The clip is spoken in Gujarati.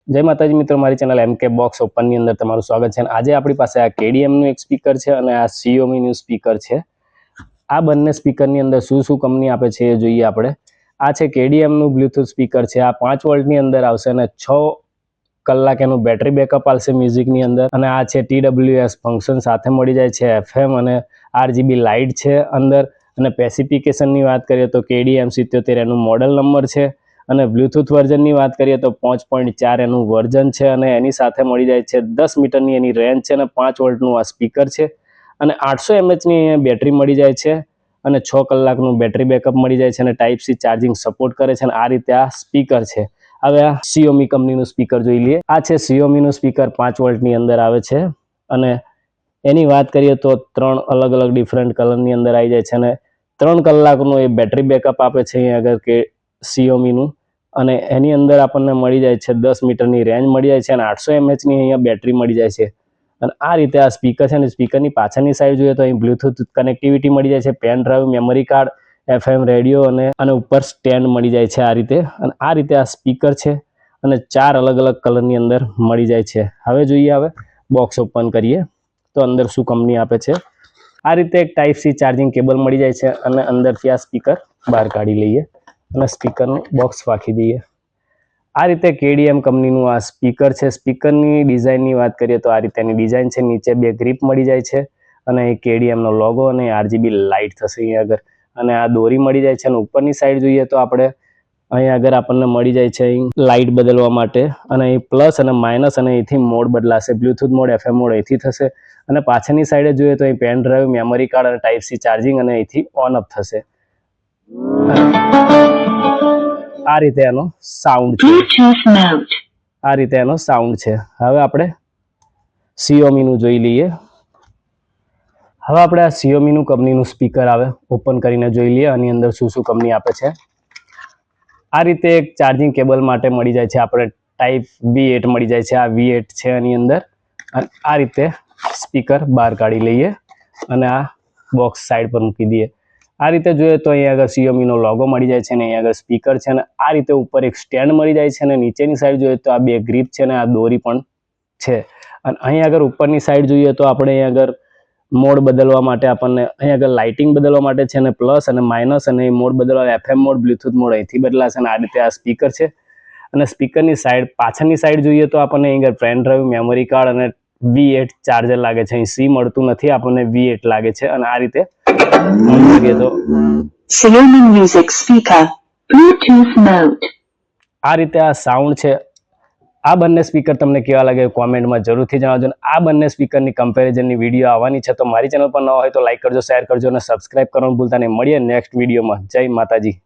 जय माताजी मित्रों, मारी चेनल एमके बॉक्स ओपन ની અંદર તમારું સ્વાગત છે। આજે આપણી પાસે આ KDM નું એક સ્પીકર છે અને આ Xiaomi નું સ્પીકર છે। આ બંને સ્પીકર ની અંદર શું કંપની આપે છે એ જોઈએ આપણે। આ છે KDM નું બ્લૂટૂથ સ્પીકર છે। આ 5 વોલ્ટ ની અંદર આવશે અને 6 કલાક એનું બેટરી બેકઅપ આવશે મ્યુઝિક ની અંદર। અને આ છે TWS ફંક્શન સાથે મળી જાય છે। FM અને RGB લાઇટ છે અંદર। અને સ્પેસિફિકેશન ની વાત કરીએ તો KDM 77 એનું મોડલ નંબર છે। અને બ્લૂટૂથ વર્ઝન ની વાત કરીએ તો 5.4 એનું વર્ઝન છે અને એની સાથે મળી જાય છે 10 મીટરની એની રેન્જ છે અને 5 વોલ્ટનું આ સ્પીકર છે અને 800 mAh ની બેટરી મળી જાય છે અને 6 કલાકનું બેટરી બેકઅપ મળી જાય છે અને ટાઈપ સી ચાર્જિંગ સપોર્ટ કરે છે અને આ રીતે આ સ્પીકર છે। હવે આ Xiaomi કંપનીનું સ્પીકર જોઈ લઈએ। આ છે Xiaomi નું સ્પીકર 5 વોલ્ટની અંદર આવે છે અને એની વાત કરીએ તો 3 અલગ અલગ ડિફરન્ટ કલરની અંદર આવી જાય છે અને 3 કલાકનું એ બેટરી બેકઅપ આપે છે અહીં આગળ કે Xiaomi નું। અને એની અંદર આપણને મળી જાય છે 10 મીટરની રેન્જ મળી જાય છે અને 800 mAh ની અહીંયા બેટરી મળી જાય છે। અને આ રીતે આ સ્પીકર છે અને સ્પીકરની પાછળની સાઈડ જોઈએ તો અહીં બ્લૂટૂથ કનેક્ટિવિટી મળી જાય છે, pen drive, memory card, FM radio અને ઉપર સ્ટેન્ડ મળી જાય છે આ રીતે। અને આ રીતે આ સ્પીકર છે અને 4 અલગ અલગ કલરની અંદર મળી જાય છે। હવે જોઈએ, હવે બોક્સ ઓપન કરીએ તો અંદર શું કંપની આપે છે। આ રીતે એક ટાઈપ સી ચાર્જિંગ કેબલ મળી જાય છે અને અંદરથી આ સ્પીકર બહાર કાઢી લઈએ અને સ્પીકરનું બોક્સ રાખી દઈએ। આ રીતે KDM કંપનીનું આ સ્પીકર છે। સ્પીકરની ડિઝાઇનની વાત કરીએ તો આ રીતેની ડિઝાઇન છે। નીચે 2 ગ્રીપ મળી જાય છે અને KDM નો લોગો અને RGB લાઇટ થશે અહીં આગળ અને આ દોરી મળી જાય છે। અને ઉપરની સાઈડ જોઈએ તો આપણે અહીં આગળ આપણને મળી જાય છે લાઇટ બદલવા માટે અને અહીં પ્લસ અને માઇનસ અને અહીંથી મોડ બદલાશે, બ્લૂટૂથ મોડ, FM મોડ અહીંથી થશે। અને પાછળની સાઈડે જોઈએ તો અહીં પેન ડ્રાઈવ, મેમરી કાર્ડ અને ટાઈપ સી ચાર્જિંગ અને અહીંથી ઓન અપ થશે। આ રીતે એનો સાઉન્ડ છે। આ રીતે એનો સાઉન્ડ છે। હવે આપણે Xiaomi નું જોઈ લઈએ। હવે આપણે આ Xiaomi નું કંપનીનું સ્પીકર આવે ઓપન કરીને જોઈ લઈએ આની અંદર શું કંપની આપે છે। આ રીતે એક ચાર્જિંગ કેબલ માટે મળી જાય છે આપણે ટાઈપ V8 મળી જાય છે। આ V8 છે આની અંદર। અને આ રીતે સ્પીકર બહાર કાઢી લઈએ અને આ બોક્સ સાઈડ પર મૂકી દઈએ। આ રીતે જોઈએ તો અહીં આગળ Xiaomi નો લોગો મળી જાય છે અને અહીં આગળ સ્પીકર છે અને આ રીતે ઉપર એક સ્ટેન્ડ મળી જાય છે અને નીચેની સાઈડ જોઈએ તો આ 2 ગ્રીપ છે અને આ દોરી પણ છે। અને અહીં આગળ ઉપરની સાઈડ જોઈએ તો આપણે અહીં આગળ મોડ બદલવા માટે આપણને અહીં આગળ લાઇટિંગ બદલવા માટે છે અને પ્લસ અને માઇનસ અને મોડ બદલવા FM મોડ, બ્લૂટૂથ મોડ અહીંથી બદલાશે અને આ રીતે આ સ્પીકર છે। અને સ્પીકરની સાઈડ પાછળની સાઈડ જોઈએ તો આપણને અહીં આગળ પેન ડ્રાઈવ, મેમરી કાર્ડ અને V8 ચાર્જર લાગે છે। અહીં C મળતું નથી, આપણને V8 લાગે છે અને આ રીતે કરીએ તો Xiaomi music speaker Bluetooth mode આ રીતે આ સાઉન્ડ છે। આ બંને સ્પીકર તમને કેવા લાગે કોમેન્ટમાં જરૂરથી જણાવજો। અને આ બંને સ્પીકરની કમ્પેરિઝનની વિડીયો આવવાની છે તો મારી ચેનલ પર ન હોય તો લાઈક કરજો, શેર કરજો અને સબસ્ક્રાઇબ કરવાનું ભૂલતા નહીં। મળીએ નેક્સ્ટ વિડીયોમાં। જય માતાજી।